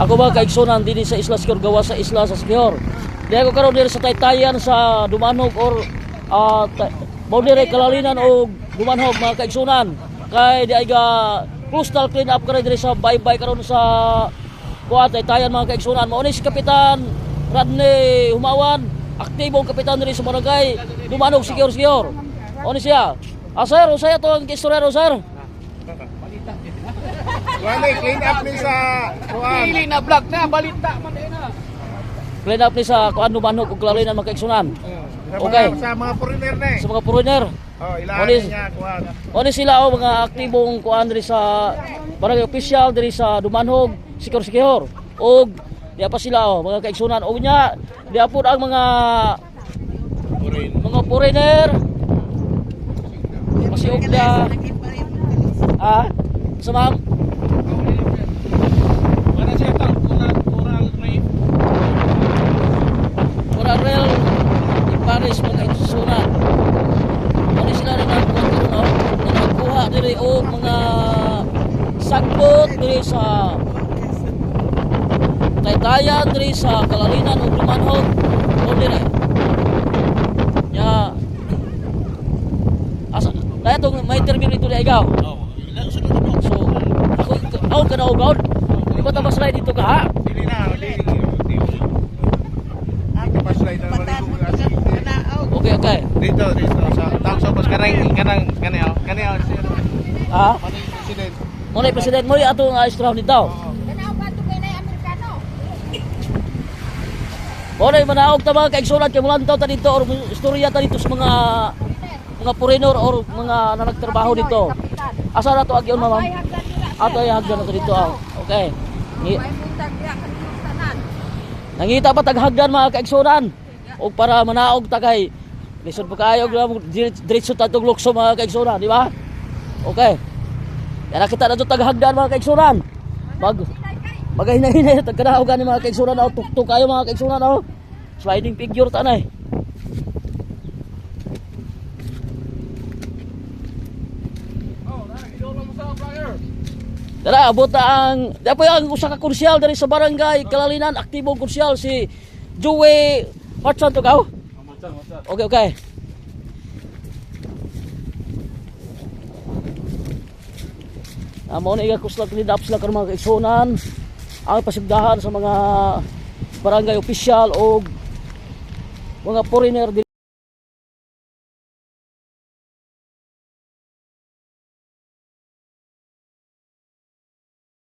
Ako ba kaigsunan din sa Isla Siquijor, gawa sa Isla sa Siquijor. Di ako karon diri sa Taytayan sa Dumanog or boundary Kalalinan o Dumanog mga kaigsunan. Kay di ay ga coastal clean up karon diri sa baybay karon sa Taytayan mga kaigsunan. Mao ni si Kapitan Rodney Humawan, aktibong kapitan diri sa barangay Dumanog Siquijor. Mao ni siya. Sir, usaya to ang kistorero sir. Wala clean up ni sa kuan. Pili na vlog na, balita man din na. Clean up ni sa kuan Dumanog ug Kalalinan mga kaigsunan. Okay. Sa mga foreigner na eh. Sa mga foreigner. Oh, ilalim niya kuan. Oni sila mga aktibong kuan diri sa barangay official diri sa Dumanog Siquijor. Og diya pa sila mga kaigsunan. Og nya diya po ang mga foreigner. Pasiog da. Sa ma'am. Mana siya tang coral reef. Coral reef in Paris mga kaigsunan. Oni sila rin nagkuha diri og mga sagbot diri sa Taytayan diri sa Kalalinan ug Dumanog o diri. Ya. Asa daya tong may interview dito di ikaw. So ako ka na ugod. Di ba ta slide dito ka ha? Dili na, di. Ate pa slide na wala ko. Okay. Dito sa tangso pas kanang Ha? president. Mo na president mo ato nga istraw nito. Oray manaog ta mga kaigsunan kay mulantaw ta dito or istorya ta dito sa mga foreigner or mga nagtrabaho dito. Asa na to agyon ma'am? Ato ay hagdan na to dito. Okay. Nangita pa taghagdan mga kaigsunan. O para manaog ta kay lisod pa kayo diretso ta tong lukso mga kaigsunan, di ba? Okay. Yan nakita na to taghagdan mga kaigsunan. Magahinay-hinay tagkanaog ni mga kaigsunan o tuktok kayo mga kaigsunan o. Sliding figure tanay. Tara, abot na ang dapat ang usa ka kursyal dari sa barangay Kalalinan, aktibong kursyal si Joey Hudson to ka. Okay. Amo na iga kusla clean up sila karon mga kaigsunan. Ang pasigdahan sa mga barangay official o mga foreigner